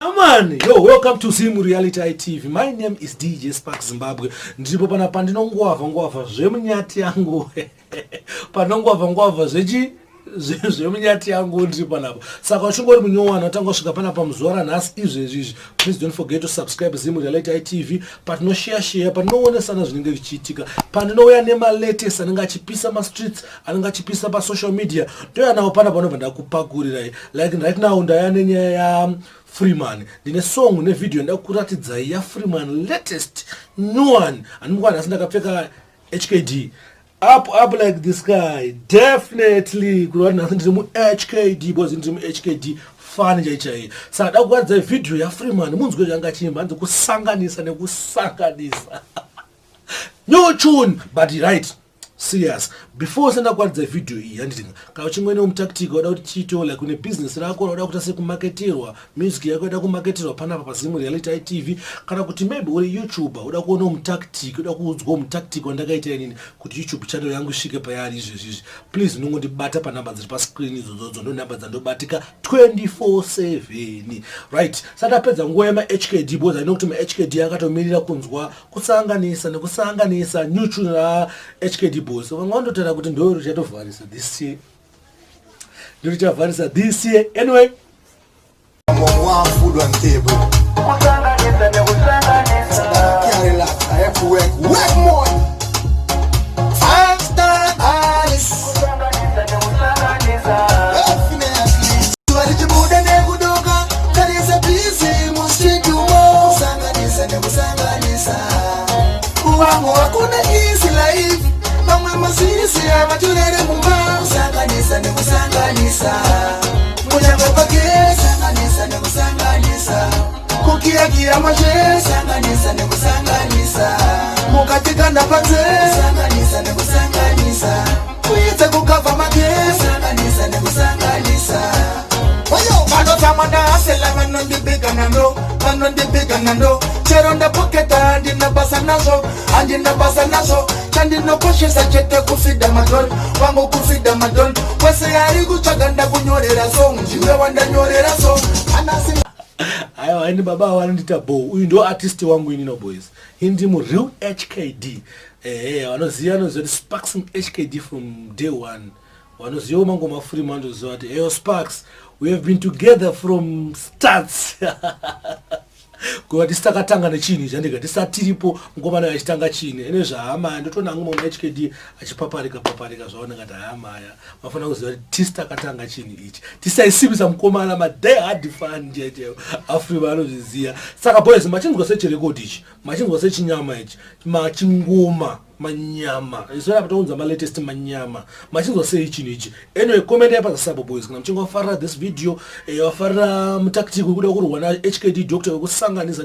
Man, yo, welcome to Zimu Reality TV. My name is DJ Spark Zimbabwe. Ndipo pana pandinongwava zvemunyati yangu. Panongwava zvemunyati yangu ndipo panapo. Saka uchingori munyowana utanga kusvika panapa muzuva ranhasi izvezvi. Please don't forget to subscribe Zimu Reality TV. Patinoshare, patinoonesa zvinenge zvichiitika. Pandinouya nemalatest anenge achipisa ma-streets, anenge achipisa pa-social media. Ndoyanawo panapa panobva ndakupakurirai. Like right now ndaya nenyaya ya freeman. Ndine song ne video ndakuratidzai ya freeman latest new one. Anumukwana asi ndakapfeka HKD. Up like this guy. Definitely kurwa nasi ndiri mu HKD because ndiri mu HKD fan chaichai. Saka ndakuratidza video ya freeman munzwe zvanga chimba ndiri kusanganisa nekusanganisa. New tune but right. Serious. Before senda kuratidza video iyi handiti kana uchimwe nemutactic wada kuti chito like une business rako wada kuti ase kumarketerwa music yako wada kumarketerwa panapa pa Zimu Reality TV kana kuti maybe uri YouTuber wada kuona mutactic wada kuudzwa mutactic wandakaita nini kuti YouTube channel yangu isvike payari izvezvi please nongondibata pa number dziri pa screen idzodzo ndo number dzandobatika 24/7 right. Saka pedza nguva yema HKD boza inokuti ma HKD akatomirira kunzwa kusanganisa nekusanganisa new tune ra HKD boss vangondotera kuti ndo richatobvarisa this year. Ndo richabvarisa this year anyway. Food on table. Carry lots. I have to work more. After Alice. That is a busy must do more. Sanganisa. Kuna easy life. Vamwe masisi amatulere mumba. Sanganisa. Munyanga pake. Sanganisa. Kukia maje. Sanganisa. Mukatika ndapanze. Sanganisa. Kuita kukava make. Sanganisa. Wayo, manotamanda asela manondi bigga nando. Cheronda poketa andina basa nazo. Chandino koshesa chete kufida madon. Wango kufida madon. Wese yari kuchaganda kunyorera so. Mjiwe wanda nyorera so. Anasi ayo ani baba wanandita bo uyu ndo artist wangu inino boys hindi mu real HKD wanoziya nozoti Sparks HKD from day one wanoziya mango mafuri mando zoti eyo Sparks we have been together from starts kwa tisakatanga nechini chandika tisatiripo ngoma nayo achitanga chini ene zvahama ndotona ngoma mu HKD achipaparika zvaona ngati hama aya mafana kuziva kuti tisakatanga chini ichi tisaisimisa mukomana ma day hard fan jeje afri vanozviziya. Saka boys machinzwa sechirekodi ichi machinzwa sechinyama ichi machingoma manyama isora patonza ma latest manyama machinzwa seichini ichi. Anyway comment yapa sabo boys kana mchinga wafarira this video wafarira mutactic kuda kurwa na HKD doctor wekusanganisa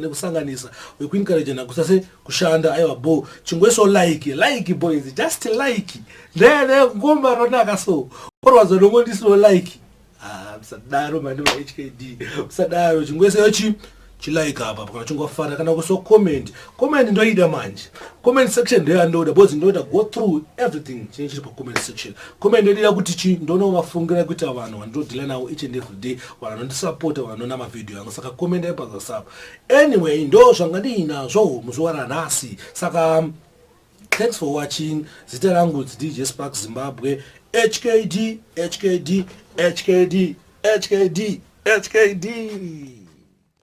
wekuencourage na kusase kushanda aiwa bo chingweso like boys just like ne ngomba ronaka so orwazo nongondisiro like msadaro mani wa HKD msadaro chingweso yochi chilike apa kana chingofara kana kuso comment ndoida manje comment section ndo ndoda bozi ndoda go through everything change pa comment section comment ndira kuti chi ndono mafungira kuti vanhu vandodila nawo each and every day vanondisupport vanona ma video yangu saka comment yapa zasap. Anyway ndo zvangandina zvo muzuva nhasi saka thanks for watching. Zita rangu DJ Spark Zimbabwe HKD.